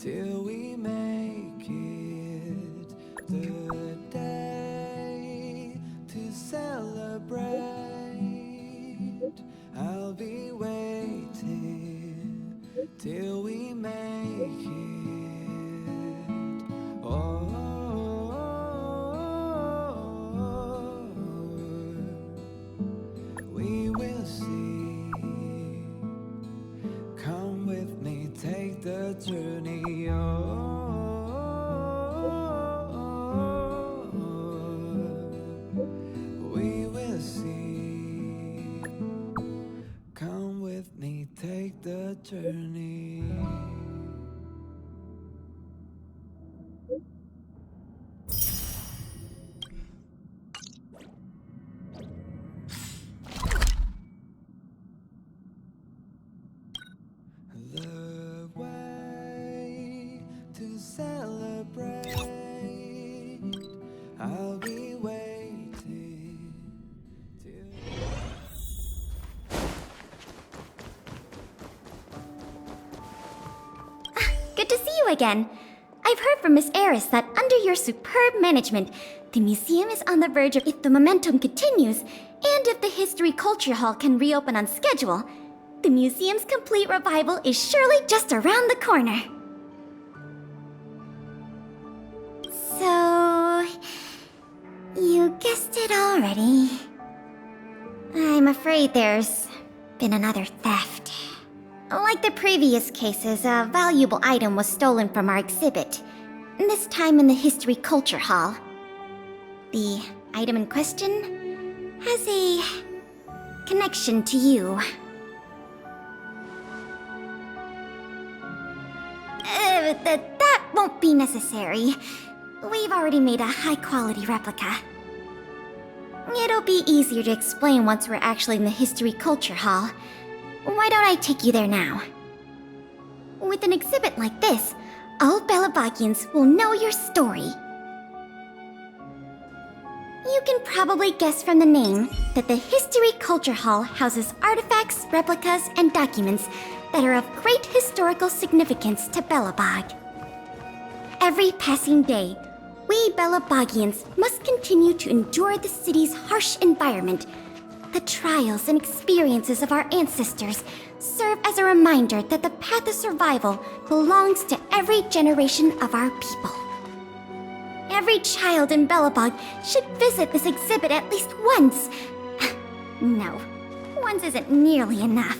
till we make it the day to celebrate. I'll be waiting till we make it. Oh, we will see. Come with me, take the journey. Oh, we will see. Come with me, take the journey. The way to celebrate. I'll be waiting till. Good to see you again. I've heard from Miss Eris that under your superb management, the museum is on the verge of, if the momentum continues, and if the History Culture Hall can reopen on schedule, the museum's complete revival is surely just around the corner. So, you guessed it already. I'm afraid there's been another theft. Like the previous cases, a valuable item was stolen from our exhibit, this time in the History Culture Hall. The item in question has a connection to you. That won't be necessary. We've already made a high-quality replica. It'll be easier to explain once we're actually in the History Culture Hall. Why don't I take you there now? With an exhibit like this, all Belabagians will know your story. You can probably guess from the name that the History Culture Hall houses artifacts, replicas, and documents that are of great historical significance to Belobog. Every passing day, we Belabagians must continue to endure the city's harsh environment. The trials and experiences of our ancestors serve as a reminder that the path of survival belongs to every generation of our people. Every child in Belobog should visit this exhibit at least once. No, once isn't nearly enough.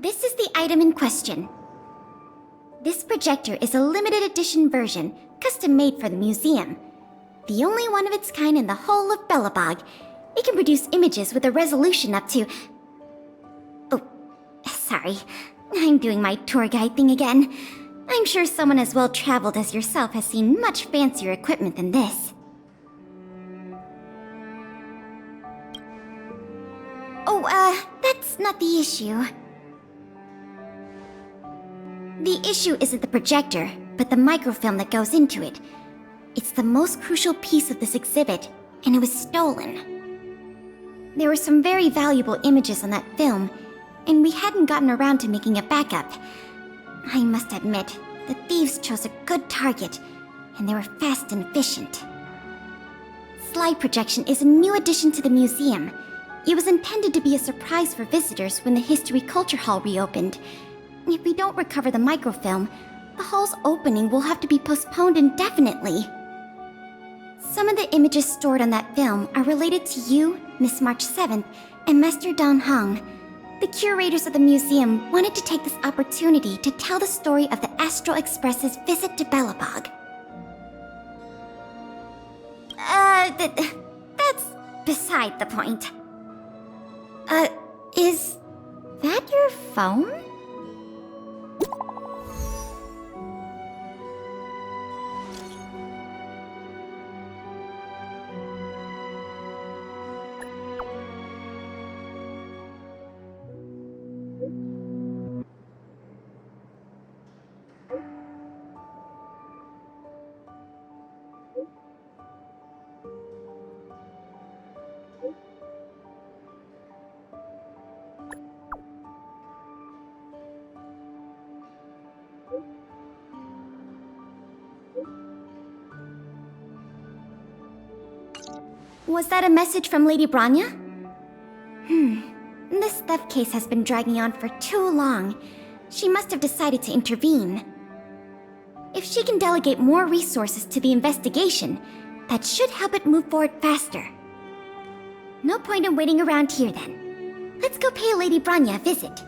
This is the item in question. This projector is a limited edition version, custom made for the museum. The only one of its kind in the whole of Belobog. It can produce images with a resolution up to... Oh, sorry. I'm doing my tour guide thing again. I'm sure someone as well-traveled as yourself has seen much fancier equipment than this. Oh, that's not the issue. The issue isn't the projector, but the microfilm that goes into it. It's the most crucial piece of this exhibit, and it was stolen. There were some very valuable images on that film, and we hadn't gotten around to making a backup. I must admit, the thieves chose a good target, and they were fast and efficient. Slide projection is a new addition to the museum. It was intended to be a surprise for visitors when the History Culture Hall reopened. If we don't recover the microfilm, the hall's opening will have to be postponed indefinitely. Some of the images stored on that film are related to you, Miss March 7th, and Master Dan Hong. The curators of the museum wanted to take this opportunity to tell the story of the Astral Express's visit to Belobog. That's beside the point. Is that your phone? Was that a message from Lady Branya? This theft case has been dragging on for too long. She must have decided to intervene. If she can delegate more resources to the investigation, that should help it move forward faster. No point in waiting around here then. Let's go pay Lady Branya a visit.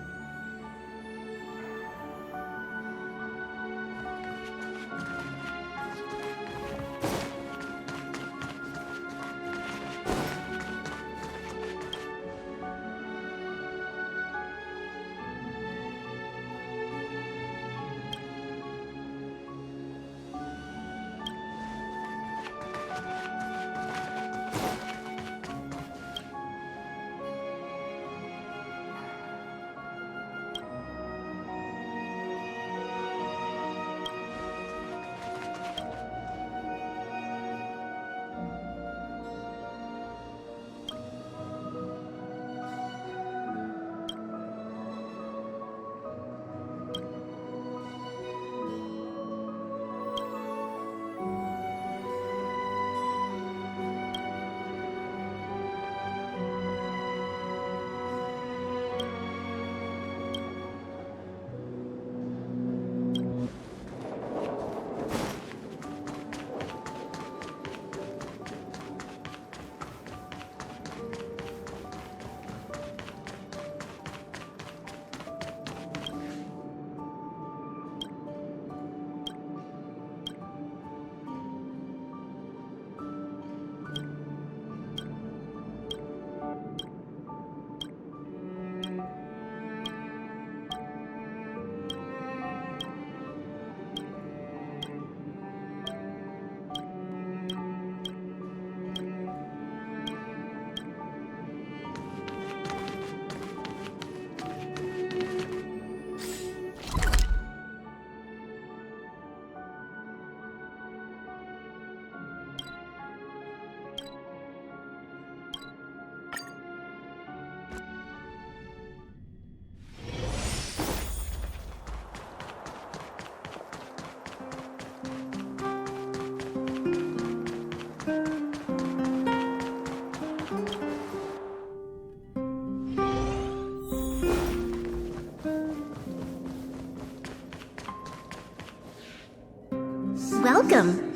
Welcome.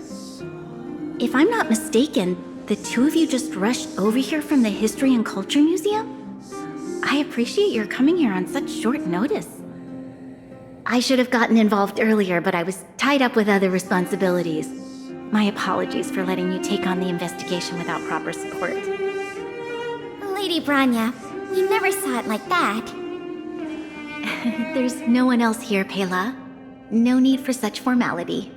If I'm not mistaken, the two of you just rushed over here from the History and Culture Museum? I appreciate your coming here on such short notice. I should have gotten involved earlier, but I was tied up with other responsibilities. My apologies for letting you take on the investigation without proper support. Lady Branya, we never saw it like that. There's no one else here, Pela. No need for such formality.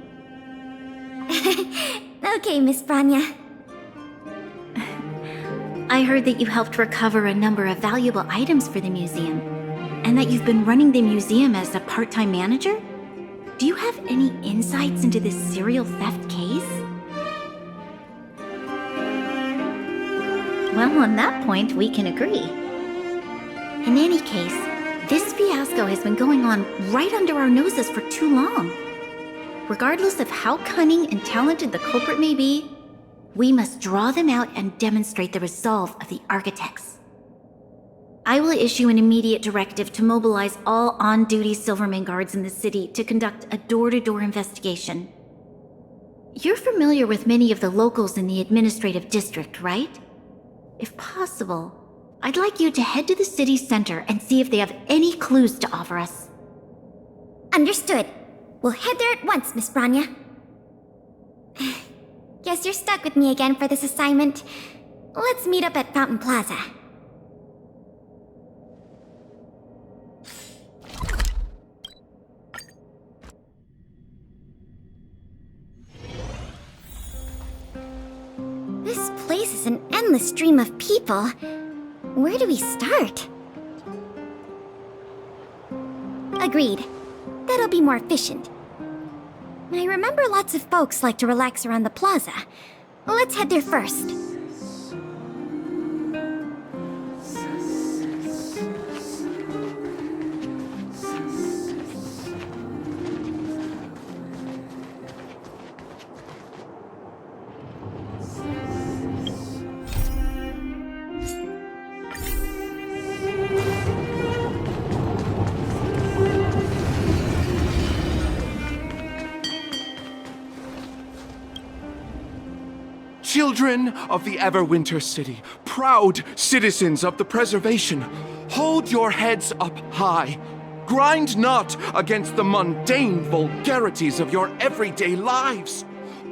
Okay, Miss Branya. I heard that you helped recover a number of valuable items for the museum, and that you've been running the museum as a part-time manager? Do you have any insights into this serial theft case? Well, on that point, we can agree. In any case, this fiasco has been going on right under our noses for too long. Regardless of how cunning and talented the culprit may be, we must draw them out and demonstrate the resolve of the architects. I will issue an immediate directive to mobilize all on-duty Silverman guards in the city to conduct a door-to-door investigation. You're familiar with many of the locals in the administrative district, right? If possible, I'd like you to head to the city center and see if they have any clues to offer us. Understood. We'll head there at once, Miss Branya. Guess you're stuck with me again for this assignment. Let's meet up at Fountain Plaza. This place is an endless stream of people. Where do we start? Agreed. That'll be more efficient. I remember lots of folks like to relax around the plaza. Let's head there first. Children of the Everwinter city, proud citizens of the preservation, hold your heads up high. Grind not against the mundane vulgarities of your everyday lives.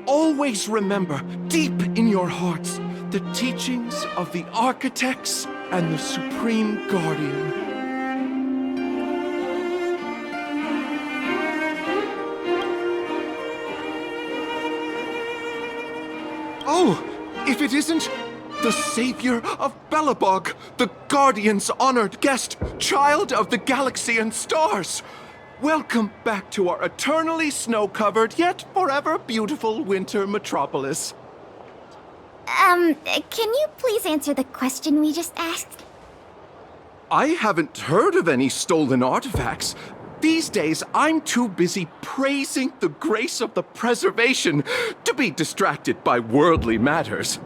Always remember, deep in your hearts, the teachings of the architects and the Supreme Guardian. Oh, if it isn't the savior of Belobog, the Guardian's honored guest, child of the galaxy and stars. Welcome back to our eternally snow-covered, yet forever beautiful winter metropolis. Can you please answer the question we just asked? I haven't heard of any stolen artifacts. These days, I'm too busy praising the grace of the preservation to be distracted by worldly matters.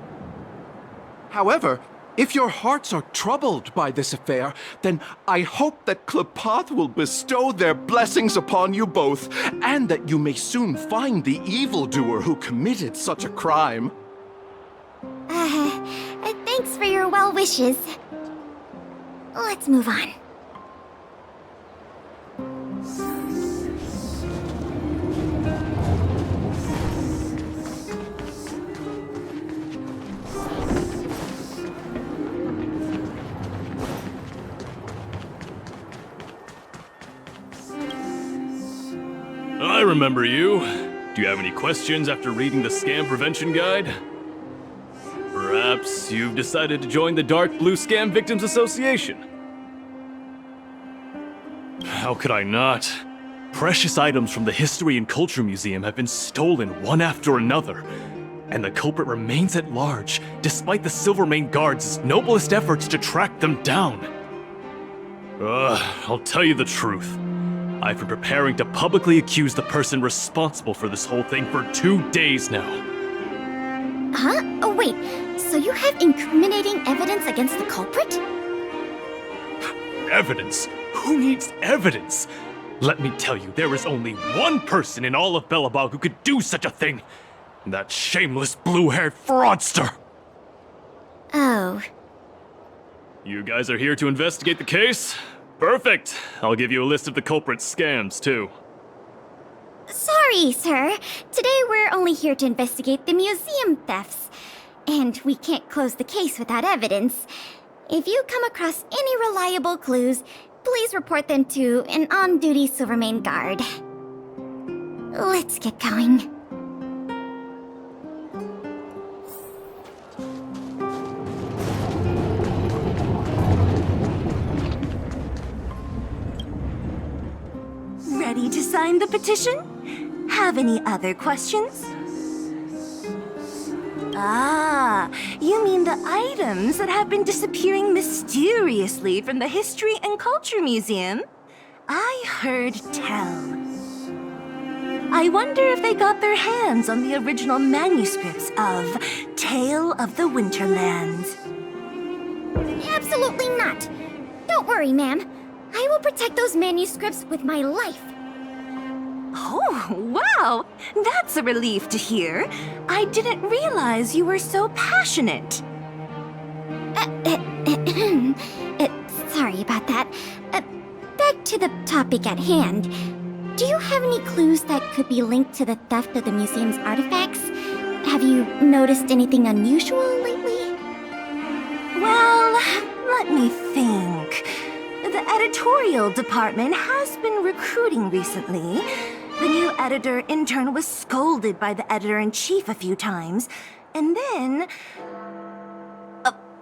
However, if your hearts are troubled by this affair, then I hope that Gepard will bestow their blessings upon you both, and that you may soon find the evildoer who committed such a crime. Thanks for your well wishes. Let's move on. I remember you. Do you have any questions after reading the Scam Prevention Guide? Perhaps you've decided to join the Dark Blue Scam Victims Association? How could I not? Precious items from the History and Culture Museum have been stolen one after another, and the culprit remains at large, despite the Silvermane Guard's noblest efforts to track them down. I'll tell you the truth. I've been preparing to publicly accuse the person responsible for this whole thing for 2 days now. Huh? Oh, wait. So you have incriminating evidence against the culprit? Evidence? Who needs evidence? Let me tell you, there is only one person in all of Belobog who could do such a thing. That shameless blue-haired fraudster! Oh. You guys are here to investigate the case? Perfect! I'll give you a list of the culprit's scams, too. Sorry, sir. Today we're only here to investigate the museum thefts. And we can't close the case without evidence. If you come across any reliable clues, please report them to an on-duty Silvermane Guard. Let's get going. Ready to sign the petition? Have any other questions? Ah, you mean the items that have been disappearing mysteriously from the History and Culture Museum? I heard tell. I wonder if they got their hands on the original manuscripts of Tale of the Winterlands. Absolutely not. Don't worry, ma'am. I will protect those manuscripts with my life. Oh, wow! That's a relief to hear. I didn't realize you were so passionate. Sorry about that. Back to the topic at hand. Do you have any clues that could be linked to the theft of the museum's artifacts? Have you noticed anything unusual lately? Well, let me think. The editorial department has been recruiting recently. The new editor-intern was scolded by the editor-in-chief a few times, and then...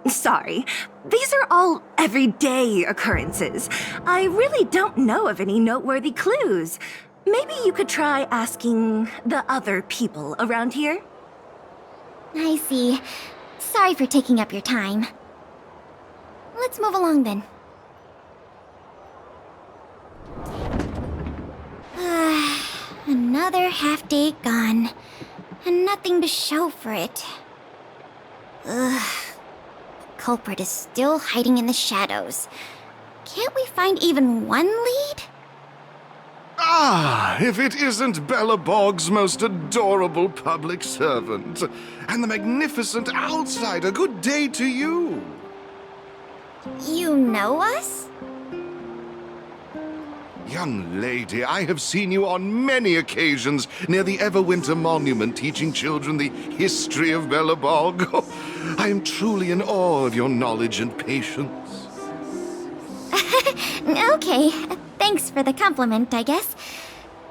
sorry. These are all everyday occurrences. I really don't know of any noteworthy clues. Maybe you could try asking the other people around here? I see. Sorry for taking up your time. Let's move along then. Another half day gone, and nothing to show for it. Ugh. The culprit is still hiding in the shadows. Can't we find even one lead? If it isn't Belobog's most adorable public servant, and the magnificent outsider, good day to you. You know us? Young lady, I have seen you on many occasions near the Everwinter monument teaching children the history of Belobog. I am truly in awe of your knowledge and patience. Okay, thanks for the compliment, I guess.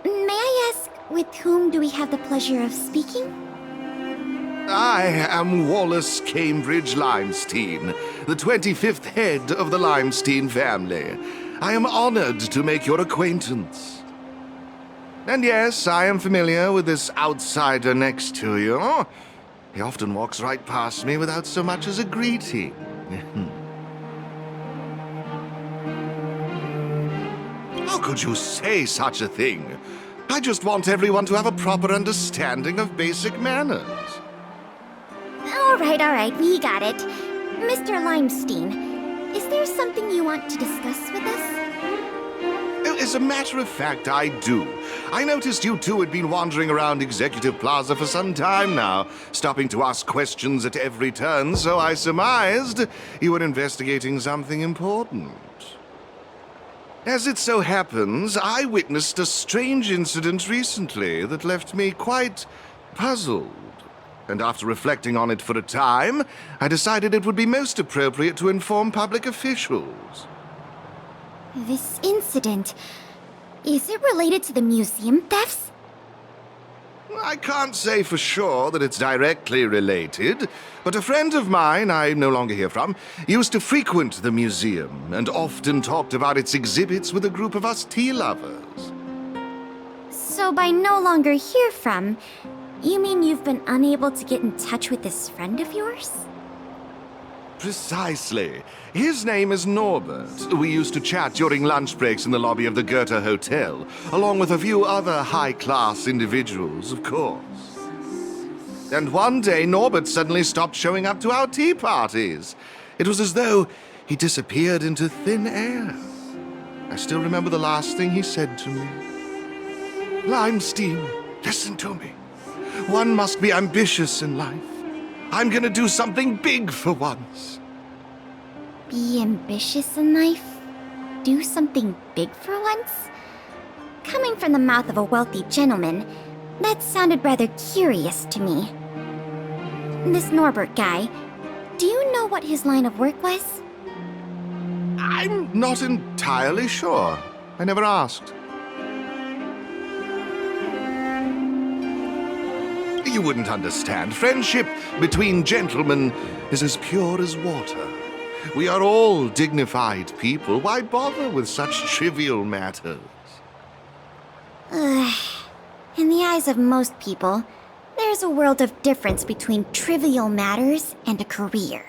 May I ask, with whom do we have the pleasure of speaking? I am Wallace Cambridge Limestein, the 25th head of the Limestein family. I am honored to make your acquaintance. And yes, I am familiar with this outsider next to you. He often walks right past me without so much as a greeting. How could you say such a thing? I just want everyone to have a proper understanding of basic manners. All right, we got it. Mr. Limestein, is there something you want to discuss with us? As a matter of fact, I do. I noticed you two had been wandering around Executive Plaza for some time now, stopping to ask questions at every turn, so I surmised you were investigating something important. As it so happens, I witnessed a strange incident recently that left me quite puzzled. And after reflecting on it for a time, I decided it would be most appropriate to inform public officials. This incident, is it related to the museum thefts? I can't say for sure that it's directly related, but a friend of mine I no longer hear from used to frequent the museum and often talked about its exhibits with a group of us tea lovers. So by no longer hear from, you mean you've been unable to get in touch with this friend of yours? Precisely. His name is Norbert. We used to chat during lunch breaks in the lobby of the Goethe Hotel, along with a few other high-class individuals, of course. And one day, Norbert suddenly stopped showing up to our tea parties. It was as though he disappeared into thin air. I still remember the last thing he said to me. Limestein, listen to me. One must be ambitious in life. I'm gonna do something big for once. Be ambitious in life? Do something big for once? Coming from the mouth of a wealthy gentleman, that sounded rather curious to me. This Norbert guy, do you know what his line of work was? I'm not entirely sure. I never asked. You wouldn't understand. Friendship between gentlemen is as pure as water. We are all dignified people. Why bother with such trivial matters? In the eyes of most people, there's a world of difference between trivial matters and a career.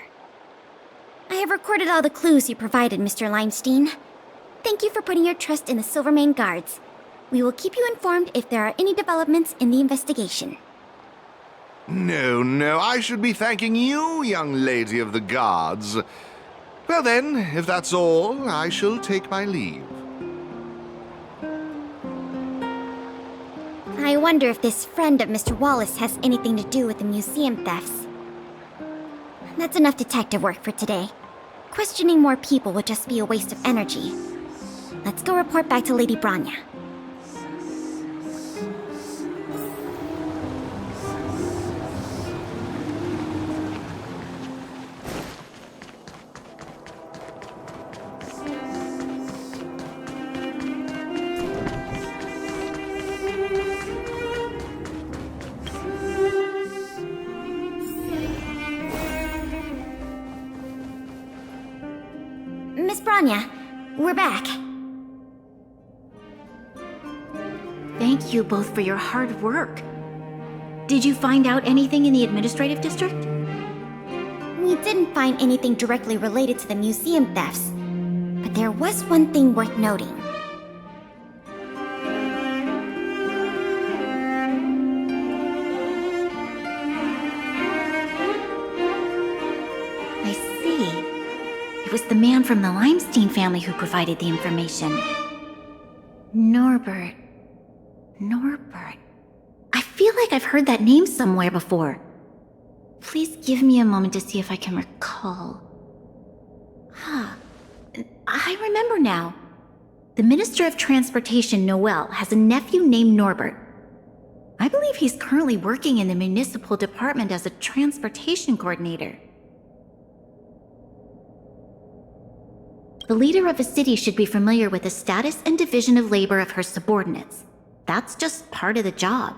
I have recorded all the clues you provided, Mr. Limestein. Thank you for putting your trust in the Silvermane Guards. We will keep you informed if there are any developments in the investigation. No, I should be thanking you, young lady of the guards. Well then, if that's all, I shall take my leave. I wonder if this friend of Mr. Wallace has anything to do with the museum thefts. That's enough detective work for today. Questioning more people would just be a waste of energy. Let's go report back to Lady Branya. Miss Branya, we're back. Thank you both for your hard work. Did you find out anything in the administrative district? We didn't find anything directly related to the museum thefts, but there was one thing worth noting. I see. It was the man from the Limestein family who provided the information. Norbert. Norbert. I feel like I've heard that name somewhere before. Please give me a moment to see if I can recall. I remember now. The Minister of Transportation, Noel, has a nephew named Norbert. I believe he's currently working in the municipal department as a transportation coordinator. The leader of a city should be familiar with the status and division of labor of her subordinates. That's just part of the job.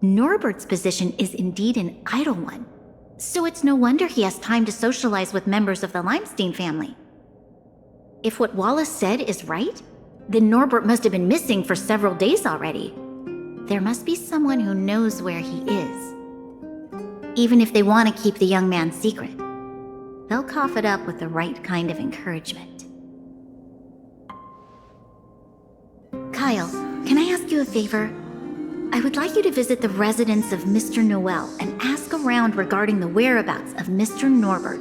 Norbert's position is indeed an idle one, so it's no wonder he has time to socialize with members of the Limestein family. If what Wallace said is right, then Norbert must have been missing for several days already. There must be someone who knows where he is. Even if they want to keep the young man secret, they'll cough it up with the right kind of encouragement. Kyle, can I ask you a favor? I would like you to visit the residence of Mr. Noel and ask around regarding the whereabouts of Mr. Norbert.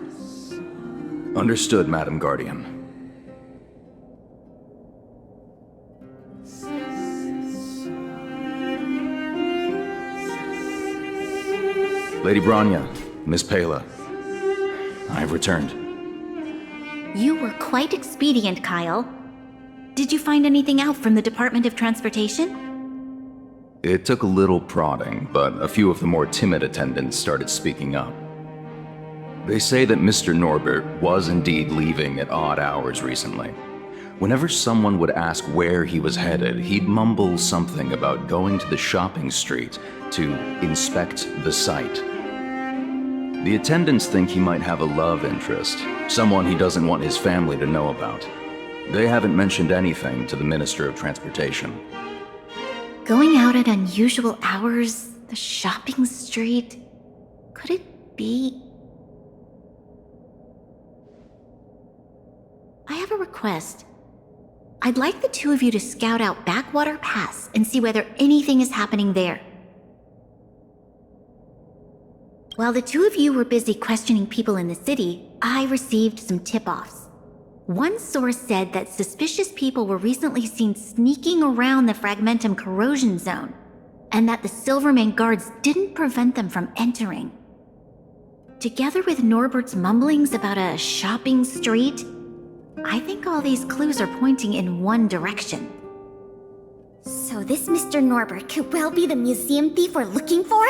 Understood, Madam Guardian. Lady Branya, Miss Pela, I've returned. You were quite expedient, Kyle. Did you find anything out from the Department of Transportation? It took a little prodding, but a few of the more timid attendants started speaking up. They say that Mr. Norbert was indeed leaving at odd hours recently. Whenever someone would ask where he was headed, he'd mumble something about going to the shopping street to inspect the site. The attendants think he might have a love interest, someone he doesn't want his family to know about. They haven't mentioned anything to the Minister of Transportation. Going out at unusual hours, the shopping street, could it be? I have a request. I'd like the two of you to scout out Backwater Pass and see whether anything is happening there. While the two of you were busy questioning people in the city, I received some tip-offs. One source said that suspicious people were recently seen sneaking around the Fragmentum corrosion zone, and that the Silvermane guards didn't prevent them from entering. Together with Norbert's mumblings about a shopping street, I think all these clues are pointing in one direction. So this Mr. Norbert could well be the museum thief we're looking for?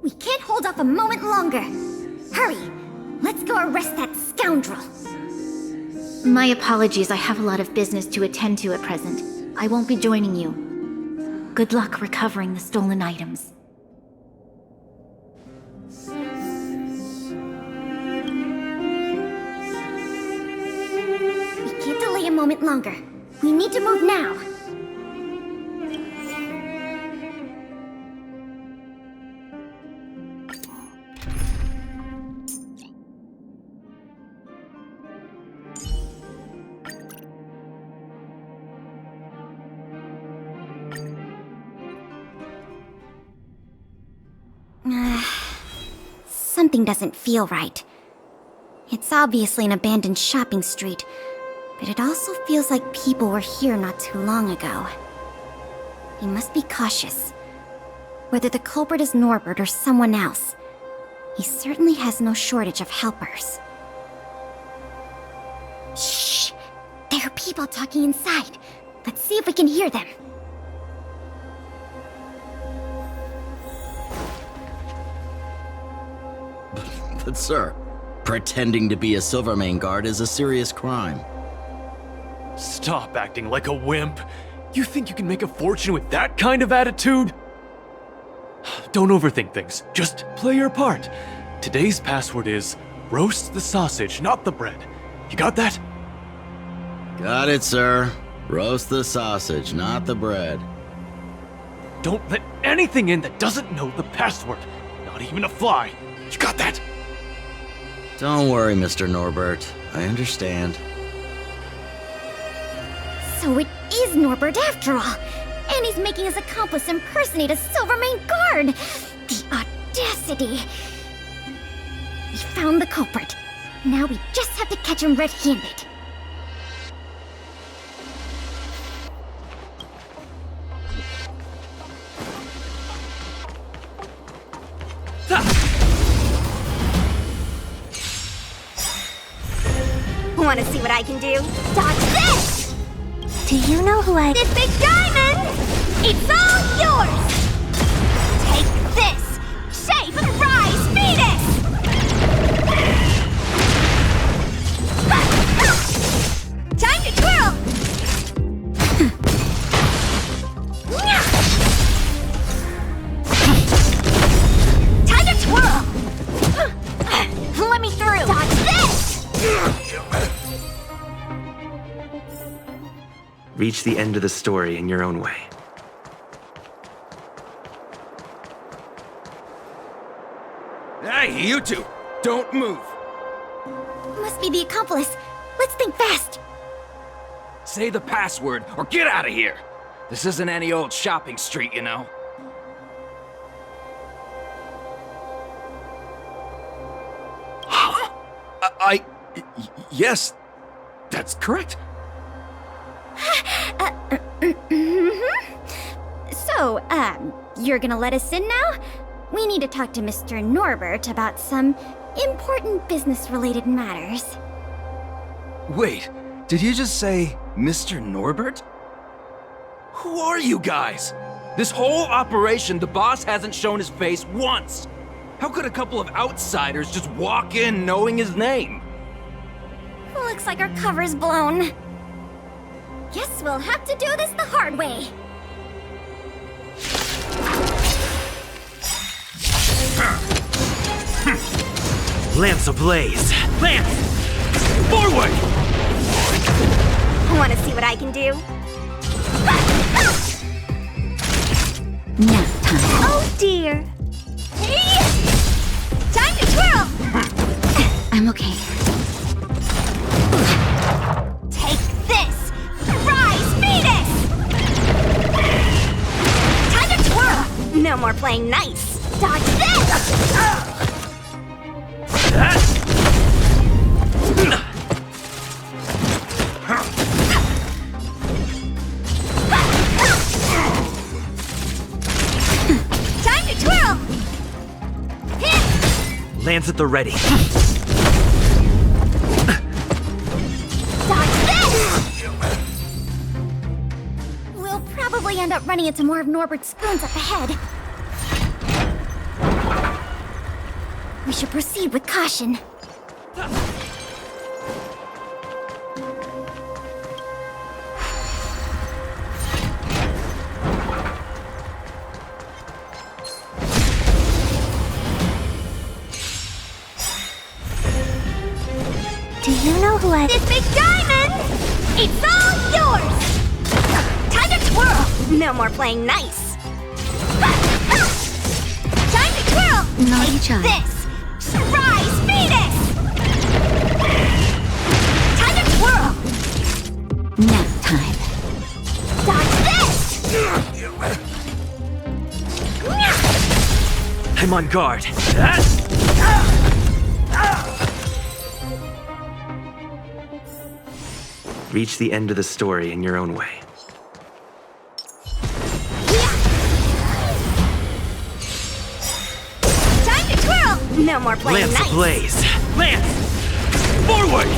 We can't hold off a moment longer. Hurry! Let's go arrest that scoundrel! My apologies, I have a lot of business to attend to at present. I won't be joining you. Good luck recovering the stolen items. We can't delay a moment longer. We need to move now. Something doesn't feel right. It's obviously an abandoned shopping street, but it also feels like people were here not too long ago. We must be cautious. Whether the culprit is Norbert or someone else, he certainly has no shortage of helpers. Shh! There are people talking inside. Let's see if we can hear them. But sir, pretending to be a Silvermane guard is a serious crime. Stop acting like a wimp. You think you can make a fortune with that kind of attitude? Don't overthink things. Just play your part. Today's password is roast the sausage, not the bread. You got that? Got it, sir. Roast the sausage, not the bread. Don't let anything in that doesn't know the password. Not even a fly. You got that? Don't worry, Mr. Norbert. I understand. So it is Norbert after all, and he's making his accomplice impersonate a Silvermane guard! The audacity! We found the culprit. Now we just have to catch him red-handed. what I can do. Dodge this! Do you know who I... This big diamond! It's all yours! Take this! Shape and rise, Venus! Time to twirl! Time to twirl! Let me through! Dodge this! Reach the end of the story in your own way. Hey, you two! Don't move! Must be the accomplice. Let's think fast. Say the password or get out of here! This isn't any old shopping street, you know. Yes, that's correct. So, you're gonna let us in now? We need to talk to Mr. Norbert about some important business-related matters. Wait, did you just say Mr. Norbert? Who are you guys? This whole operation, the boss hasn't shown his face once. How could a couple of outsiders just walk in knowing his name? Looks like our cover's blown. Guess we'll have to do this the hard way. Lance ablaze! Lance! Forward! Want to see what I can do? Nap time. Oh dear. Time to twirl! I'm okay. Take this! Rise, Venus! Time to twirl! No more playing nice. Dodge this! Time to twirl! Hit! Lance at the ready. Dodge this! We'll probably end up running into more of Norbert's spoons up ahead. We should proceed with caution. Do you know who I... This big diamond! It's all yours! Time to twirl! No more playing nice. Time to twirl! Naughty Take child. this! Rise, Venus! Time to twirl! Nap time. Dodge this! I'm on guard. Reach the end of the story in your own way. Time to twirl! No more playing Lance nice. ablaze! Lance! Forward!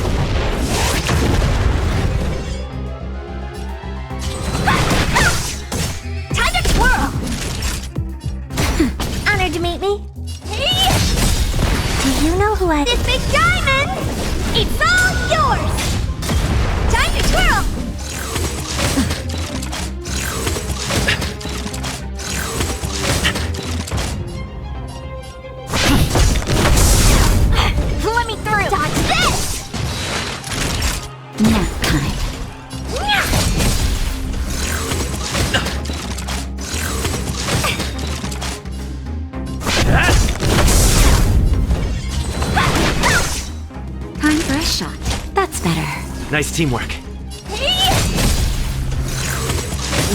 Time to twirl! Honored to meet me. Hey! Do you know who I... This big diamond! It's all yours! Time to twirl! Let me through! Dodge this! Nap time. Time for a shot. That's better. Nice teamwork. Hey!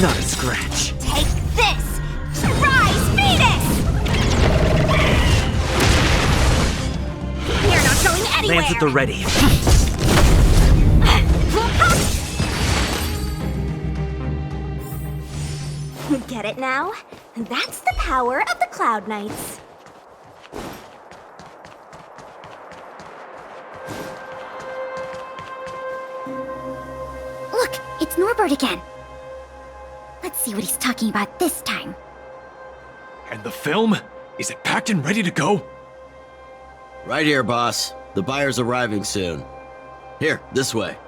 Not a scratch. Take this! Rise, Venus! You're not going anywhere! Lance at the ready. Get it now? That's the power of the Cloud Knights. Norbert again. Let's see what he's talking about this time. And the film? Is it packed and ready to go? Right here, boss. The buyer's arriving soon. Here, this way.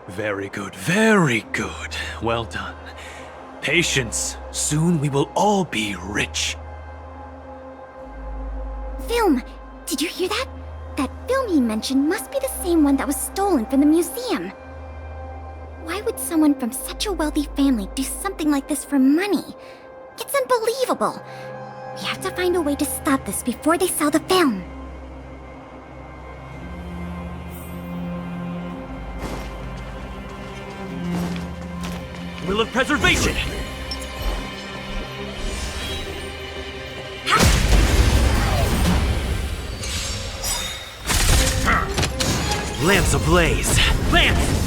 Very good, very good. Well done. Patience. Soon we will all be rich. Film! Did you hear that? That film he mentioned must be the same one that was stolen from the museum. Why would someone from such a wealthy family do something like this for money? It's unbelievable. We have to find a way to stop this before they sell the film. Will of preservation! Lance ablaze! Lance!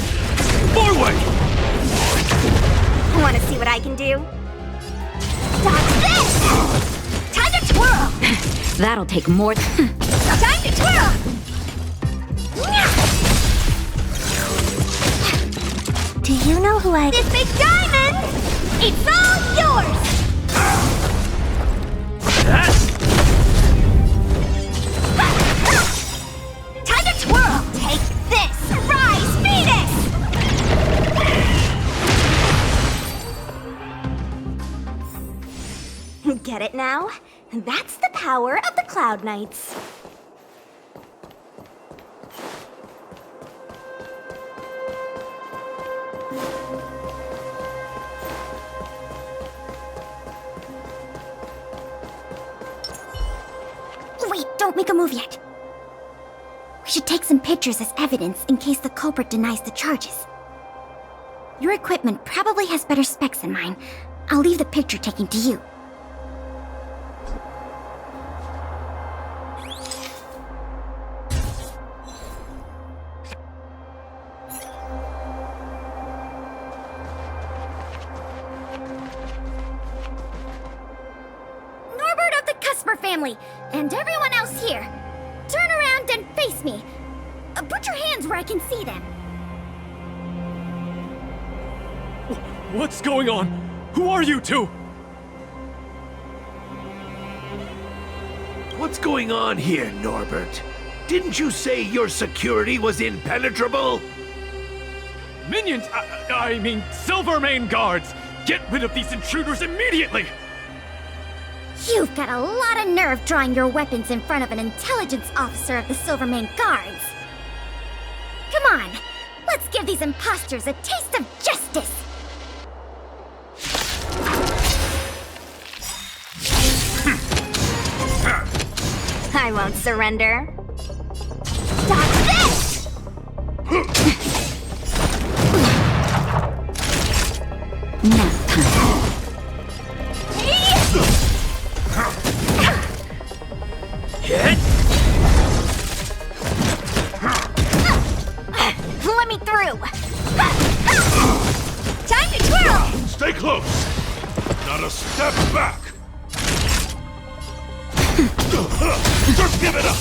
Forward! Want to see what I can do? Dodge this! Time to twirl! That'll take more. Time to twirl! Do you know who I... This big diamond! It's all yours! Time to twirl! Take this! Rise, Venus! Get it now? That's the power of the Cloud Knights. Wait, don't make a move yet. We should take some pictures as evidence in case the culprit denies the charges. Your equipment probably has better specs than mine. I'll leave the picture taking to you. Family, and everyone else here, turn around and face me. Put your hands where I can see them. What's going on? Who are you two? What's going on here, Norbert? Didn't you say your security was impenetrable? Minions! I mean, Silvermane guards! Get rid of these intruders immediately! You've got a lot of nerve drawing your weapons in front of an intelligence officer of the Silvermane Guards. Come on, let's give these imposters a taste of justice! I won't surrender. Dodge this! Nap time. Hit! Let me through! Time to twirl! Stay close! Not a step back! Just give it up!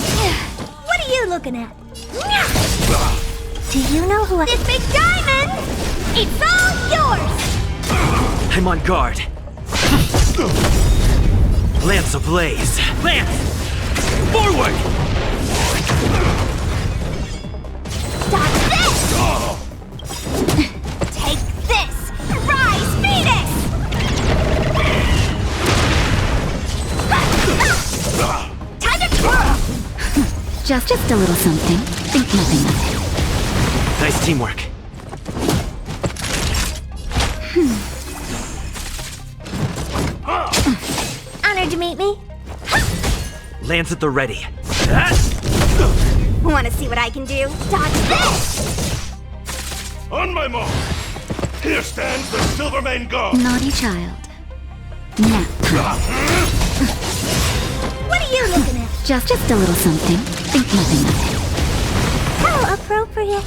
What are you looking at? Do you know who I... This big diamond! It's all yours! I'm on guard. Lance ablaze! Lance! Forward! Dodge this! Take this! Rise, Venus! Time to twirl! Just a little something. Think nothing of it. Nice teamwork. Honored to meet me. Lance at the ready. Want to see what I can do? Dodge this! On my mark! Here stands the Silvermane Guard! Naughty child. Nap time. What are you looking at? Just a little something. Think nothing of it. How appropriate.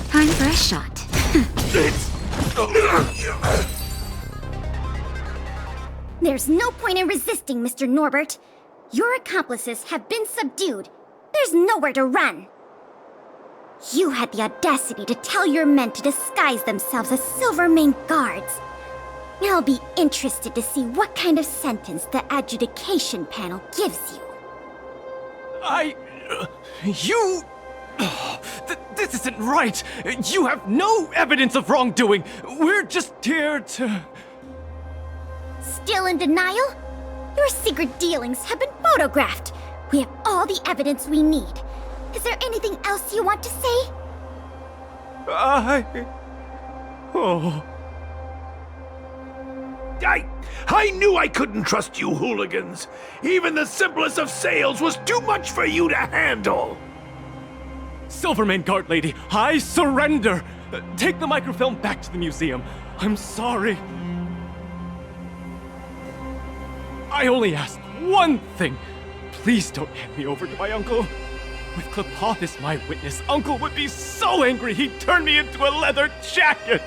Time for a shot. There's no point in resisting, Mr. Norbert. Your accomplices have been subdued. There's nowhere to run. You had the audacity to tell your men to disguise themselves as Silvermane guards. I'll be interested to see what kind of sentence the adjudication panel gives you. This isn't right! You have no evidence of wrongdoing! We're just here to... Still in denial? Your secret dealings have been photographed. We have all the evidence we need. Is there anything else you want to say? I knew I couldn't trust you hooligans. Even the simplest of sales was too much for you to handle. Silvermane Guard Lady, I surrender! Take the microfilm back to the museum. I'm sorry. I only asked one thing. Please don't hand me over to my uncle. With Gepard as my witness, Uncle would be so angry he'd turn me into a leather jacket!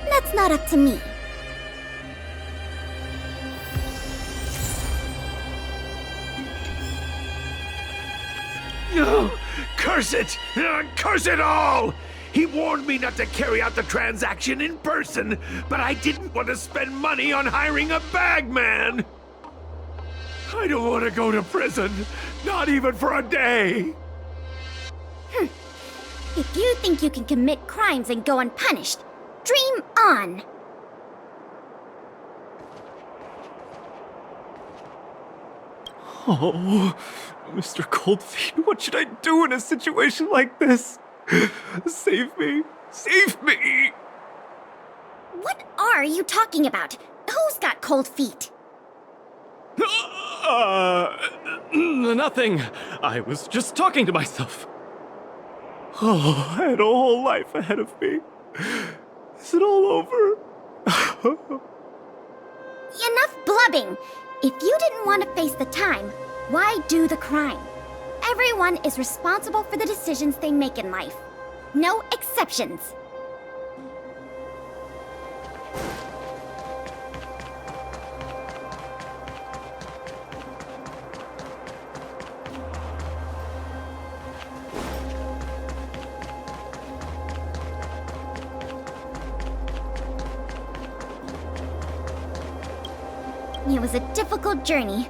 That's not up to me. Curse it! Curse it all! He warned me not to carry out the transaction in person, but I didn't want to spend money on hiring a bagman! I don't want to go to prison, not even for a day! If you think you can commit crimes and go unpunished, dream on! Oh, Mr. Coldfeet, what should I do in a situation like this? Save me! Save me! What are you talking about? Who's got cold feet? Nothing. I was just talking to myself. Oh, I had a whole life ahead of me. Is it all over? Enough blubbing! If you didn't want to face the time, why do the crime? Everyone is responsible for the decisions they make in life. No exceptions. It was a difficult journey,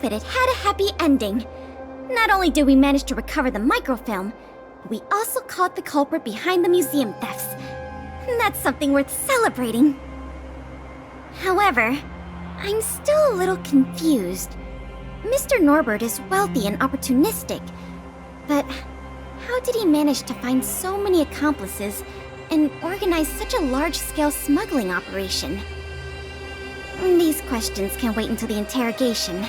but it had a happy ending. Not only did we manage to recover the microfilm, we also caught the culprit behind the museum thefts. That's something worth celebrating. However, I'm still a little confused. Mr. Norbert is wealthy and opportunistic, but how did he manage to find so many accomplices and organize such a large-scale smuggling operation? These questions can wait until the interrogation.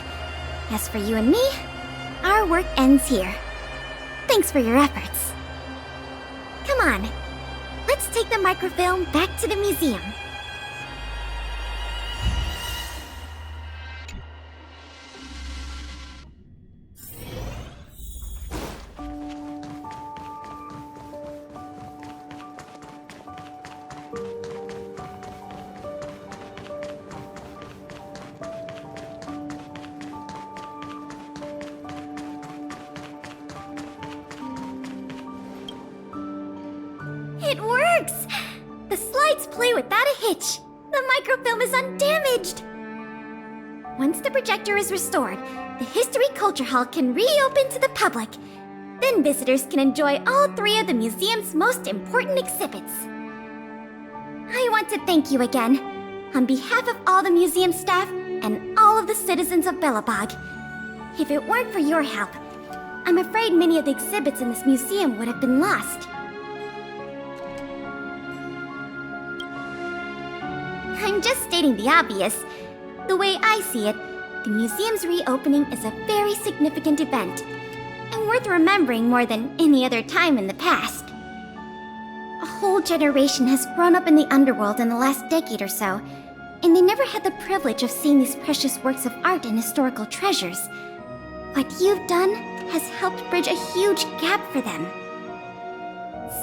As for you and me, our work ends here. Thanks for your efforts. Come on, let's take the microfilm back to the museum. It works! The slides play without a hitch. The microfilm is undamaged. Once the projector is restored, the History Culture Hall can reopen to the public. Then visitors can enjoy all three of the museum's most important exhibits. I want to thank you again, on behalf of all the museum staff and all of the citizens of Belobog. If it weren't for your help, I'm afraid many of the exhibits in this museum would have been lost. I'm just stating the obvious. The way I see it, the museum's reopening is a very significant event, and worth remembering more than any other time in the past. A whole generation has grown up in the underworld in the last decade or so, and they never had the privilege of seeing these precious works of art and historical treasures. What you've done has helped bridge a huge gap for them.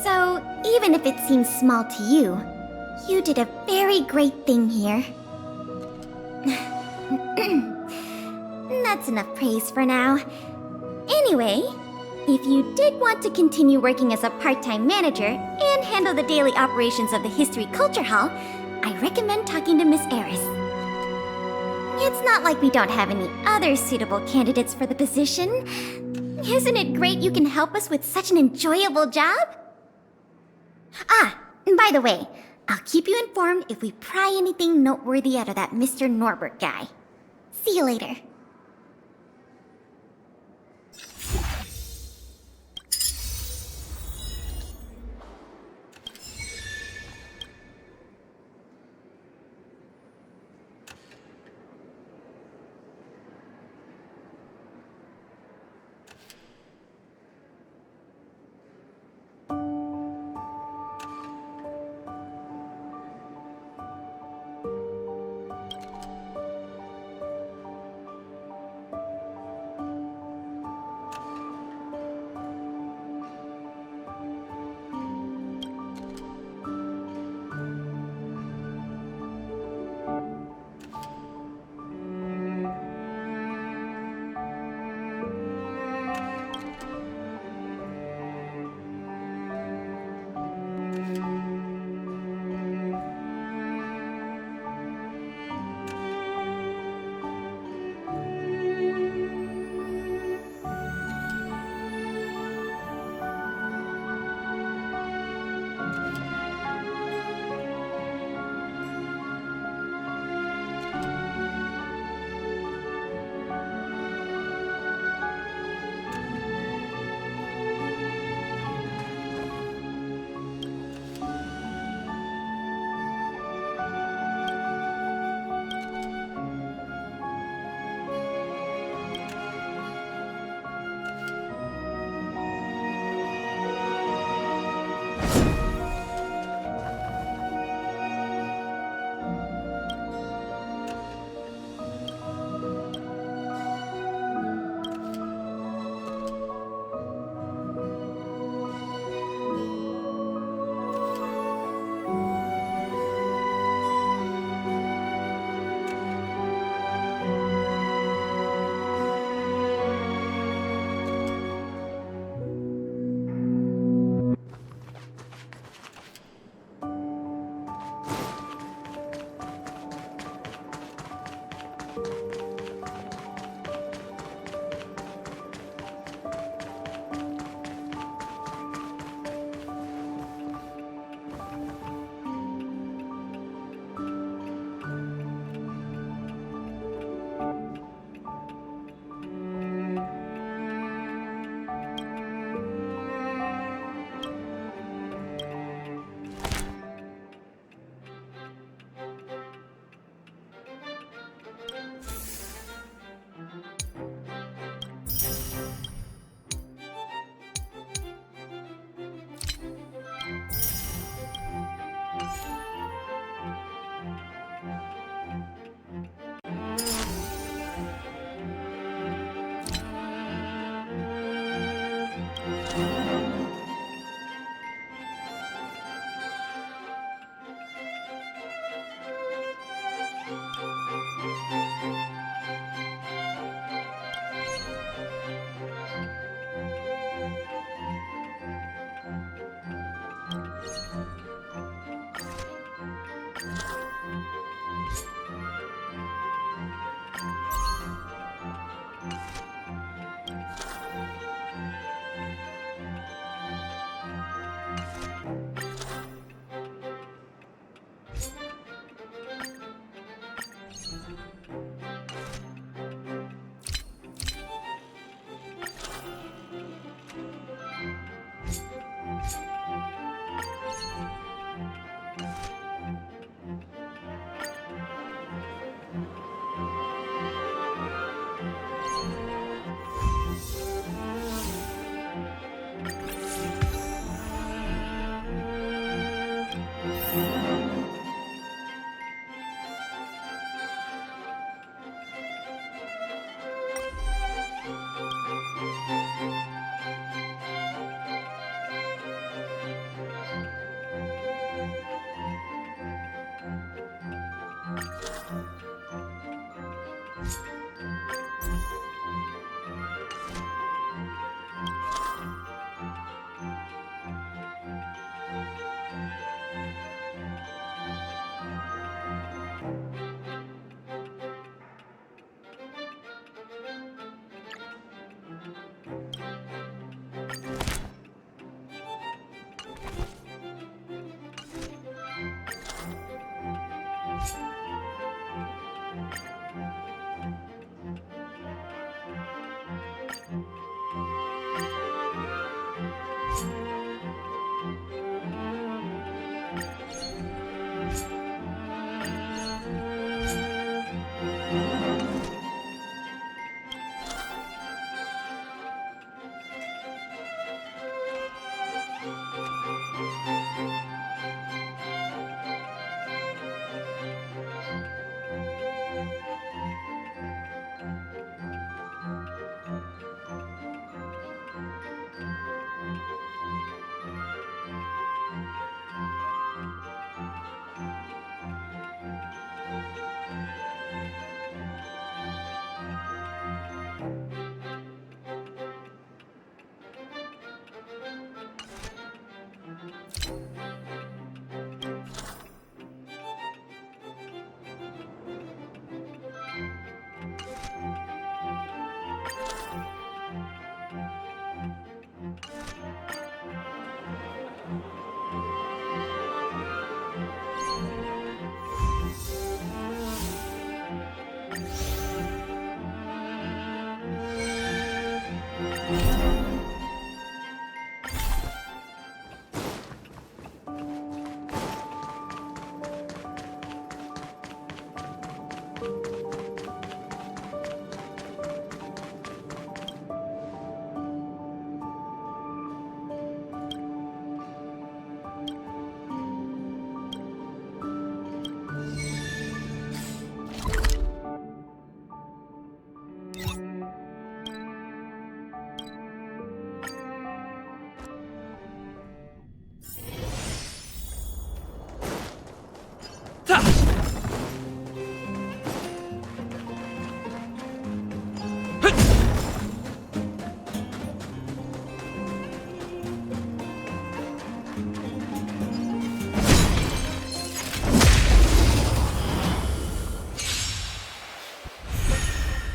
So, even if it seems small to you, you did a very great thing here. That's enough praise for now. Anyway, if you did want to continue working as a part-time manager and handle the daily operations of the History Culture Hall, I recommend talking to Miss Eris. It's not like we don't have any other suitable candidates for the position. Isn't it great you can help us with such an enjoyable job? Ah, and by the way, I'll keep you informed if we pry anything noteworthy out of that Mr. Norbert guy. See you later.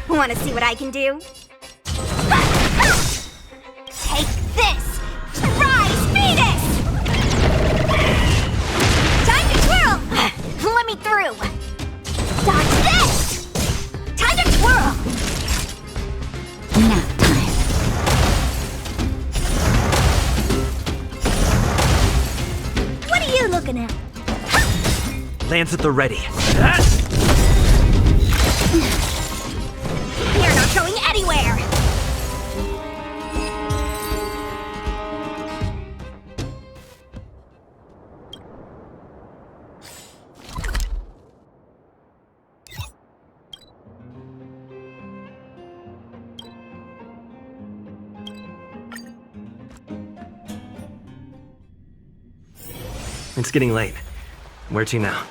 Want to see what I can do? Take this! Rise, Venus! Time to twirl! Let me through! Dodge this! Time to twirl! Nap time. What are you looking at? Lance at the ready. You're not going anywhere! It's getting late. Where to now?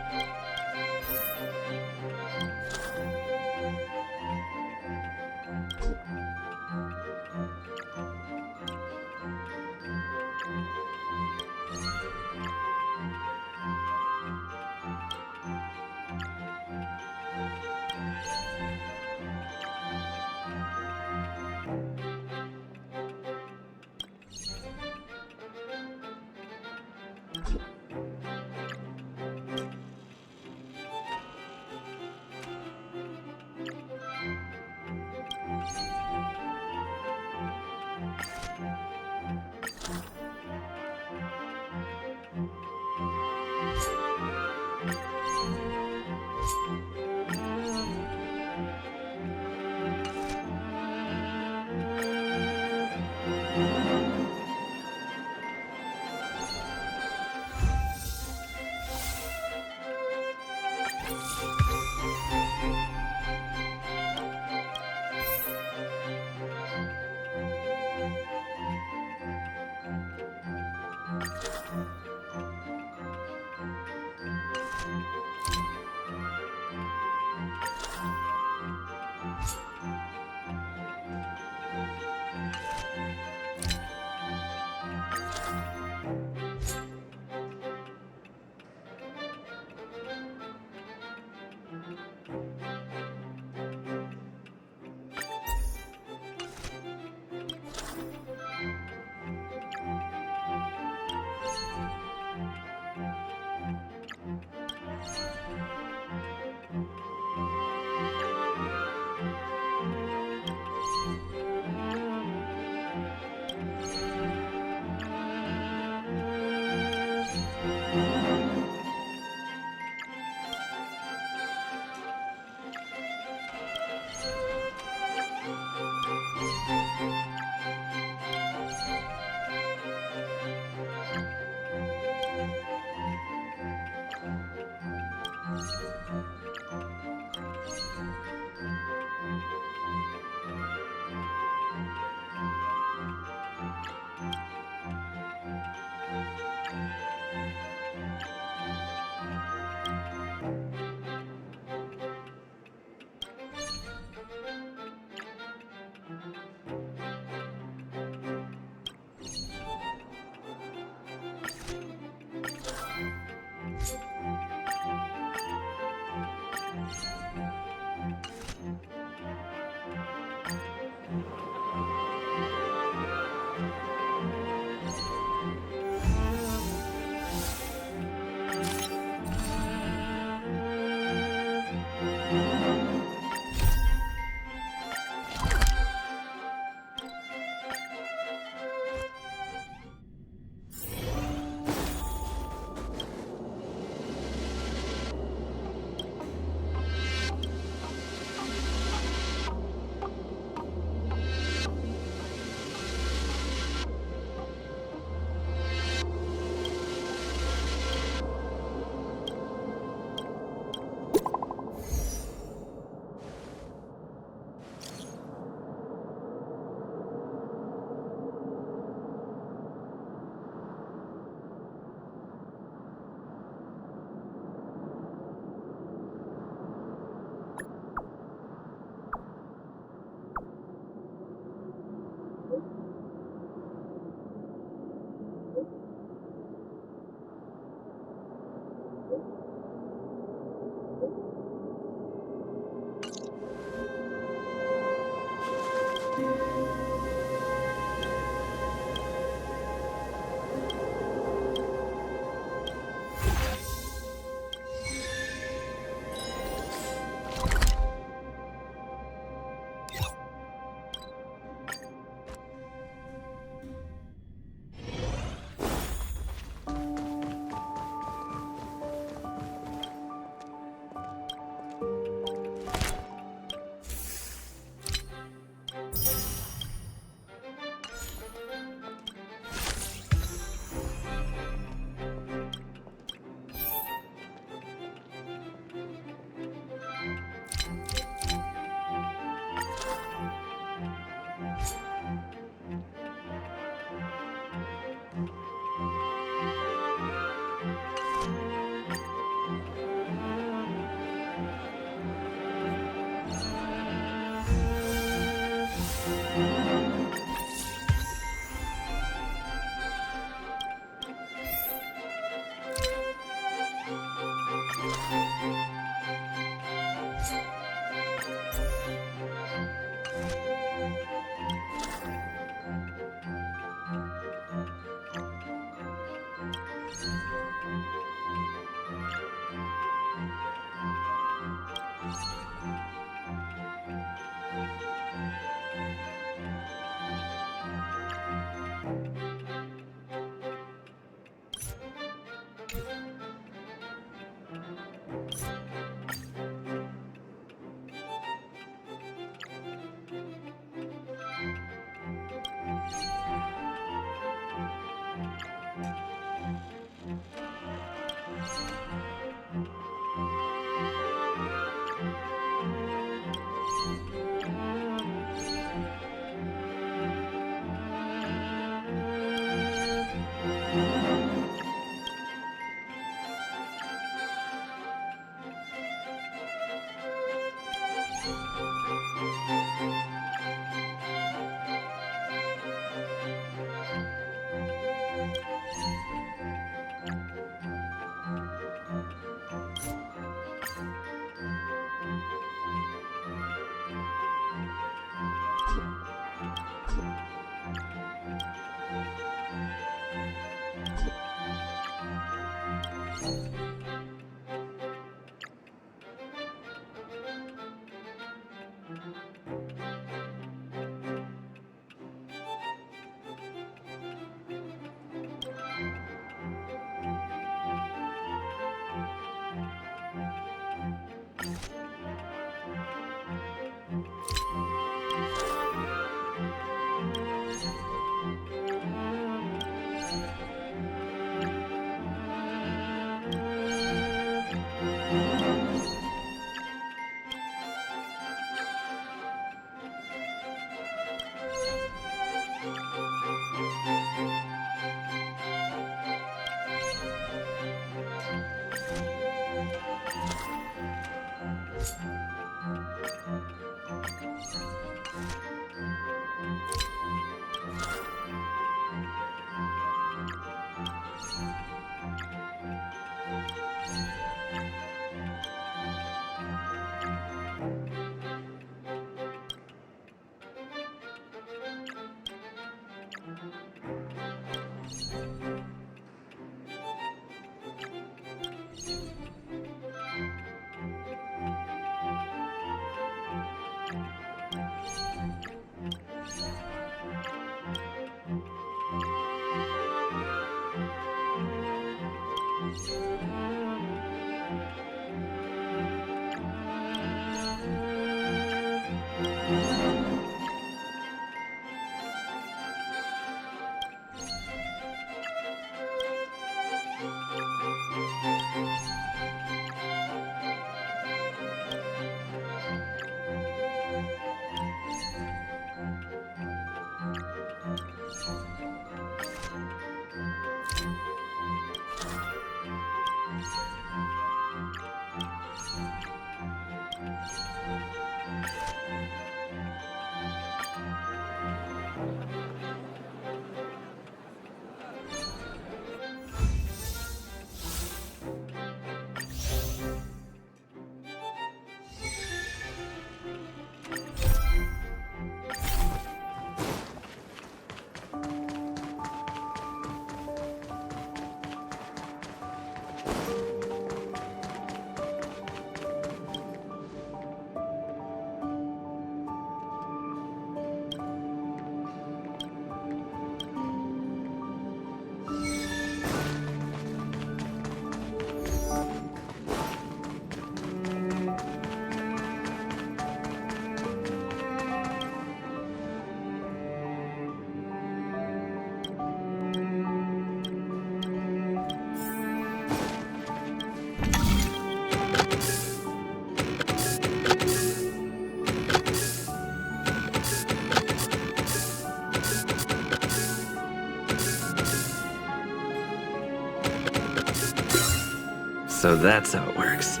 So that's how it works.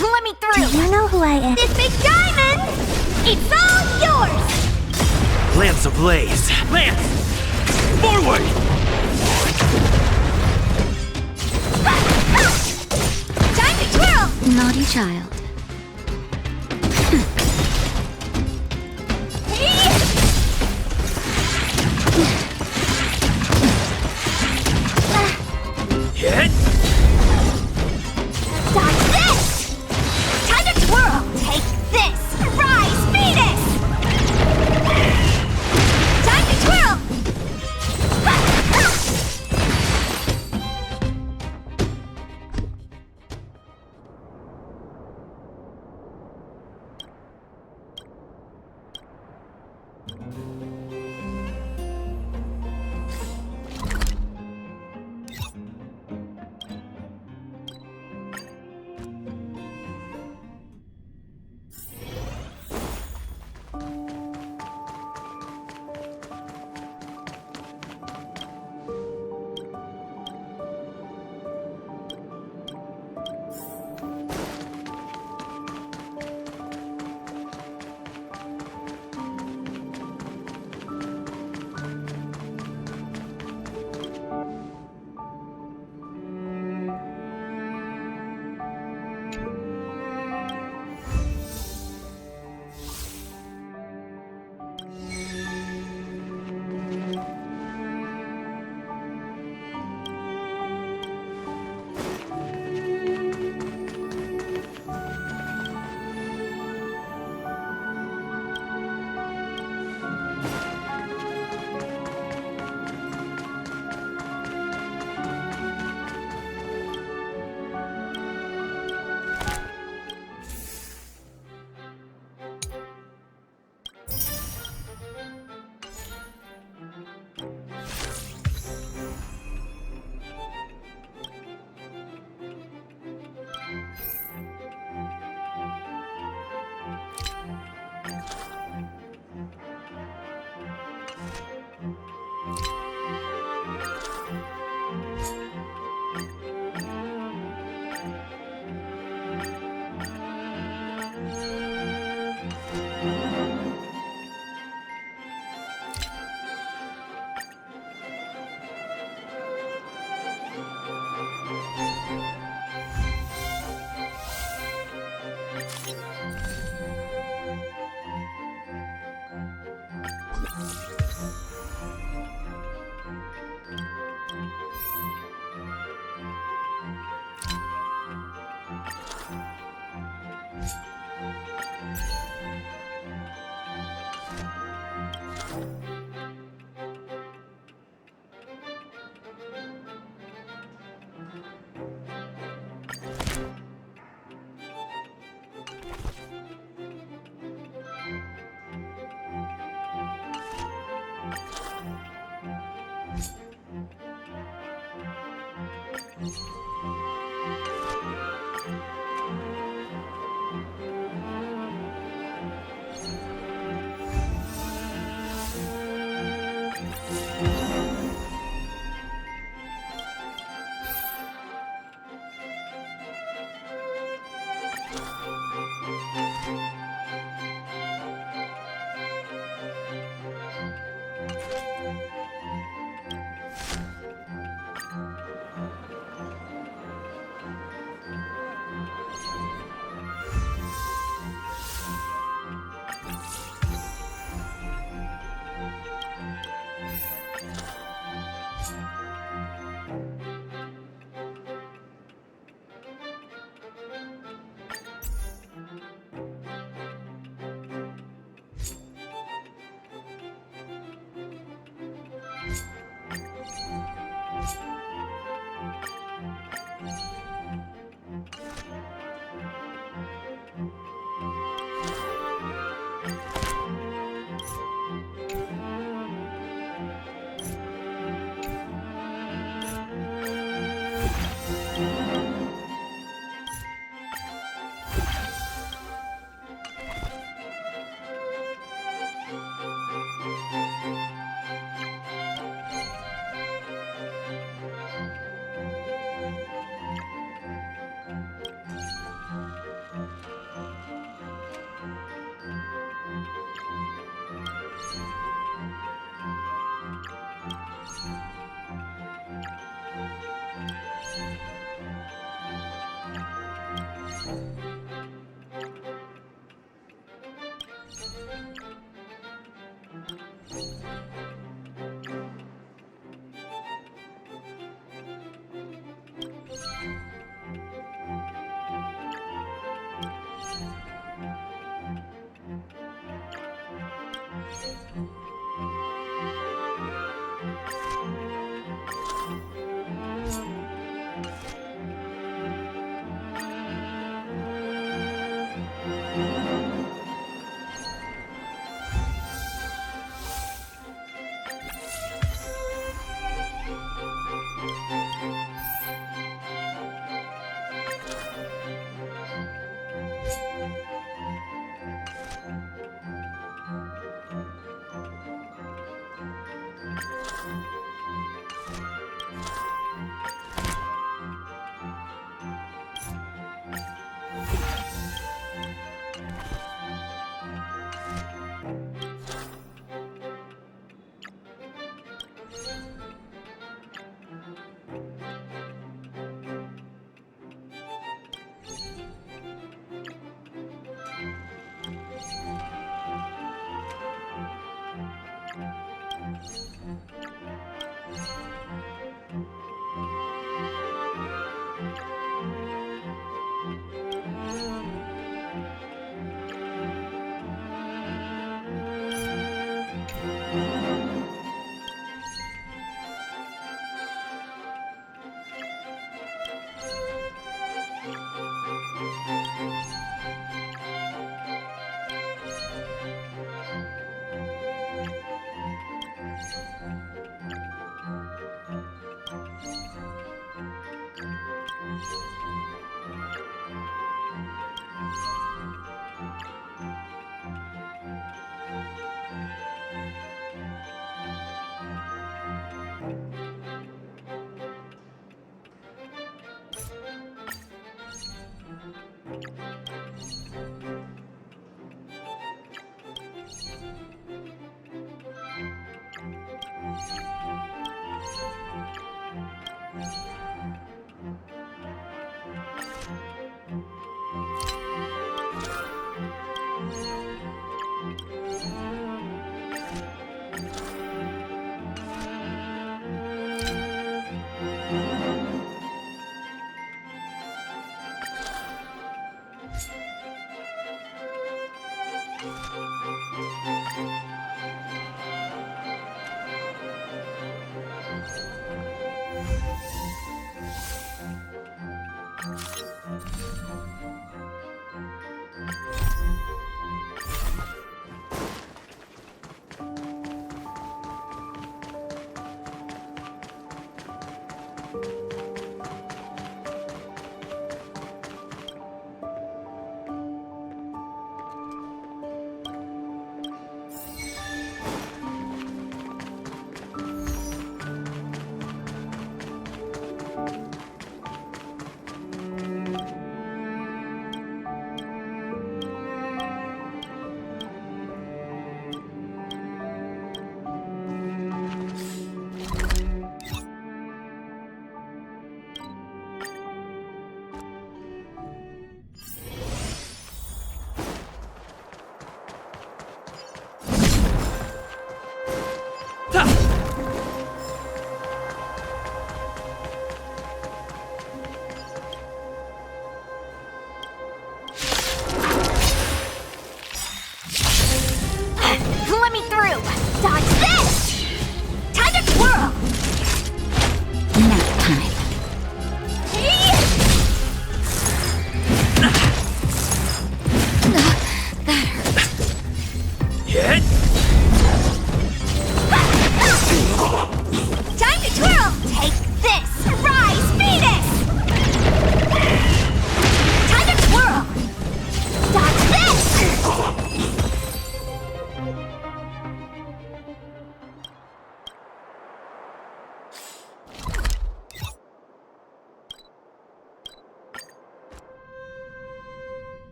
Let me through! Do you know who I am? This big diamond! It's all yours! Lance ablaze! Lance! Forward! Time to twirl! Naughty child. Hit! Dodge this! Time to twirl! Take this! Rise, Venus! Time to twirl!